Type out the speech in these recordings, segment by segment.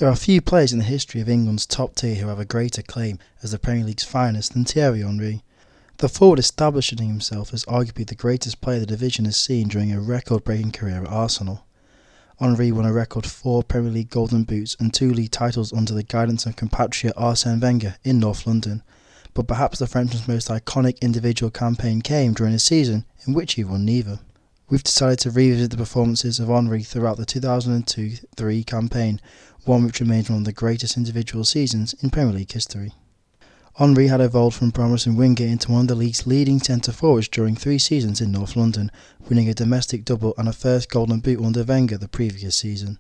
There are few players in the history of England's top tier who have a greater claim as the Premier League's finest than Thierry Henry. The forward establishing himself as arguably the greatest player the division has seen during a record-breaking career at Arsenal. Henry won a record 4 Premier League Golden Boots and 2 league titles under the guidance of compatriot Arsene Wenger in North London, but perhaps the Frenchman's most iconic individual campaign came during a season in which he won neither. We've decided to revisit the performances of Henry throughout the 2002-03 campaign, one which remains one of the greatest individual seasons in Premier League history. Henry had evolved from Arsene Wenger into one of the league's leading centre-forwards during 3 seasons in North London, winning a domestic double and a first Golden Boot under Wenger the previous season.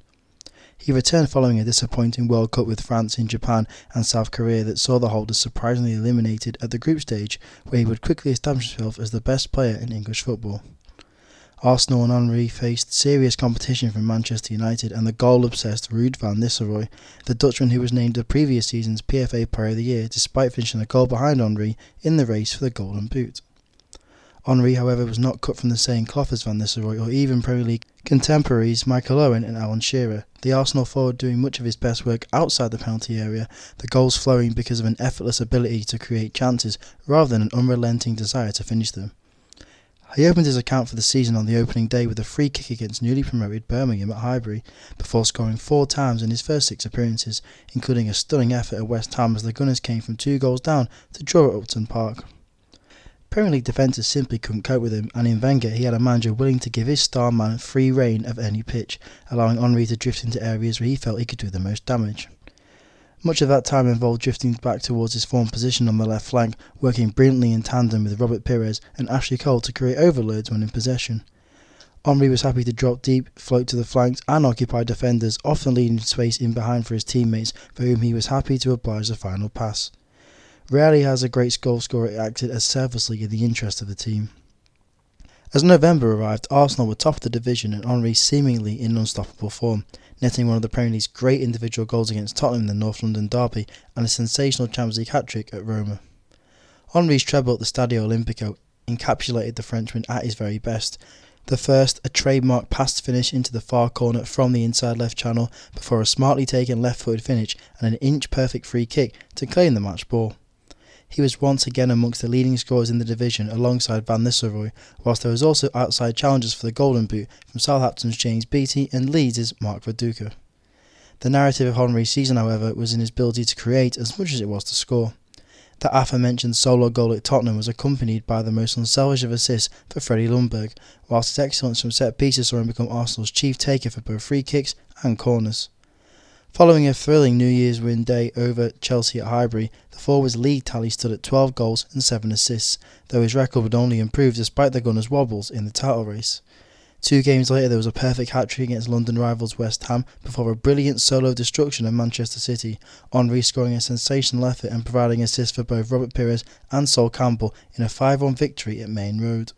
He returned following a disappointing World Cup with France in Japan and South Korea that saw the holders surprisingly eliminated at the group stage, where he would quickly establish himself as the best player in English football. Arsenal and Henry faced serious competition from Manchester United and the goal-obsessed Ruud van Nistelrooy, the Dutchman who was named the previous season's PFA Player of the Year despite finishing a goal behind Henry in the race for the Golden Boot. Henry, however, was not cut from the same cloth as Van Nistelrooy or even Premier League contemporaries Michael Owen and Alan Shearer, the Arsenal forward doing much of his best work outside the penalty area, the goals flowing because of an effortless ability to create chances rather than an unrelenting desire to finish them. He opened his account for the season on the opening day with a free kick against newly promoted Birmingham at Highbury, before scoring 4 times in his first 6 appearances, including a stunning effort at West Ham as the Gunners came from 2 goals down to draw at Upton Park. Premier League defenders simply couldn't cope with him, and in Wenger he had a manager willing to give his star man free rein of any pitch, allowing Henry to drift into areas where he felt he could do the most damage. Much of that time involved drifting back towards his former position on the left flank, working brilliantly in tandem with Robert Pires and Ashley Cole to create overloads when in possession. Henry was happy to drop deep, float to the flanks and occupy defenders, often leaving space in behind for his teammates, for whom he was happy to oblige the final pass. Rarely has a great goal scorer acted as selflessly in the interest of the team. As November arrived, Arsenal were top of the division and Henry seemingly in unstoppable form, netting one of the Premier League's great individual goals against Tottenham in the North London derby and a sensational Champions League hat-trick at Roma. Henry's treble at the Stadio Olimpico encapsulated the Frenchman at his very best. The first, a trademark pass finish into the far corner from the inside left channel, before a smartly taken left-footed finish and an inch-perfect free kick to claim the match ball. He was once again amongst the leading scorers in the division alongside Van Nistelrooy, whilst there was also outside challengers for the Golden Boot from Southampton's James Beattie and Leeds' Mark Viduka. The narrative of Henry's season, however, was in his ability to create as much as it was to score. That aforementioned solo goal at Tottenham was accompanied by the most unselfish of assists for Freddie Ljungberg, whilst his excellence from set pieces saw him become Arsenal's chief taker for both free kicks and corners. Following a thrilling New Year's win day over Chelsea at Highbury, the forward's league tally stood at 12 goals and 7 assists, though his record would only improve despite the Gunners' wobbles in the title race. 2 games later there was a perfect hat-trick against London rivals West Ham before a brilliant solo destruction of Manchester City, Henry scoring a sensational effort and providing assists for both Robert Pires and Sol Campbell in a 5-1 victory at Maine Road.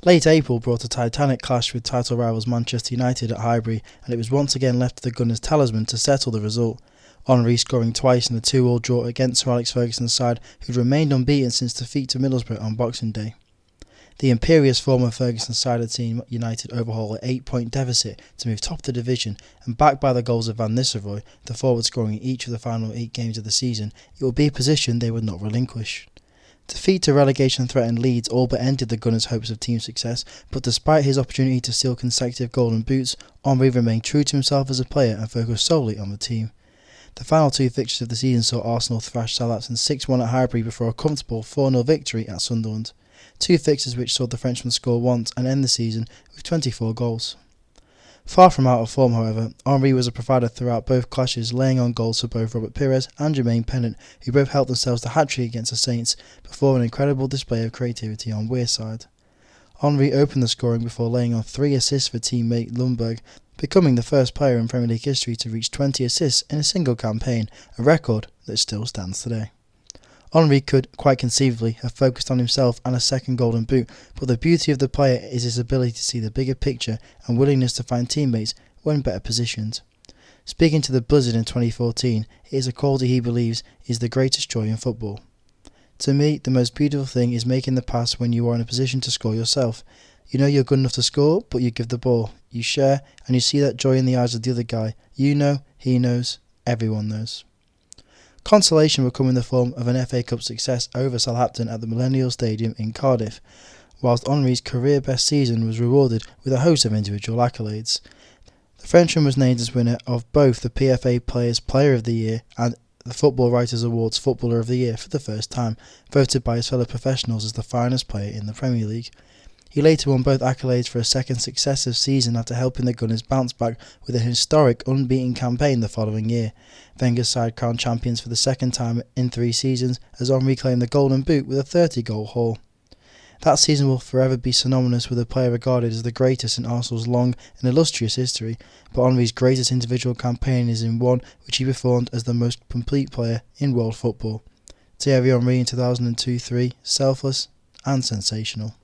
Late April brought a titanic clash with title rivals Manchester United at Highbury, and it was once again left to the Gunners' talisman to settle the result, Henry scoring twice in the 2-2 draw against Sir Alex Ferguson's side, who'd remained unbeaten since defeat to Middlesbrough on Boxing Day. The imperious form of Ferguson's side had seen United overhaul an 8-point deficit to move top of the division, and backed by the goals of Van Nistelrooy, the forward scoring in each of the final 8 games of the season, it would be a position they would not relinquish. Defeat to relegation-threatened Leeds all but ended the Gunners' hopes of team success, but despite his opportunity to steal consecutive Golden Boots, Henry remained true to himself as a player and focused solely on the team. The final 2 fixtures of the season saw Arsenal thrash Southampton 6-1 at Highbury before a comfortable 4-0 victory at Sunderland. 2 fixtures which saw the Frenchman score once and end the season with 24 goals. Far from out of form, however, Henry was a provider throughout both clashes, laying on goals for both Robert Pires and Jermaine Pennant, who both helped themselves to hat-trick against the Saints before an incredible display of creativity on Weir's side. Henry opened the scoring before laying on 3 assists for teammate Ljungberg, becoming the first player in Premier League history to reach 20 assists in a single campaign, a record that still stands today. Henry could, quite conceivably, have focused on himself and a second Golden Boot, but the beauty of the player is his ability to see the bigger picture and willingness to find teammates when better positioned. Speaking to the Buzzard in 2014, it is a quality he believes is the greatest joy in football. To me, the most beautiful thing is making the pass when you are in a position to score yourself. You know you're good enough to score, but you give the ball, you share, and you see that joy in the eyes of the other guy. You know He knows, everyone knows. Consolation will come in the form of an FA Cup success over Southampton at the Millennium Stadium in Cardiff, whilst Henry's career best season was rewarded with a host of individual accolades. The Frenchman was named as winner of both the PFA Players Player of the Year and the Football Writers Awards Footballer of the Year for the first time, voted by his fellow professionals as the finest player in the Premier League. He later won both accolades for a second successive season after helping the Gunners bounce back with a historic unbeaten campaign the following year. Wenger's side crowned champions for the second time in 3 seasons as Henry claimed the Golden Boot with a 30-goal haul. That season will forever be synonymous with a player regarded as the greatest in Arsenal's long and illustrious history, but Henry's greatest individual campaign is in one which he performed as the most complete player in world football. Thierry Henry in 2002-03, selfless and sensational.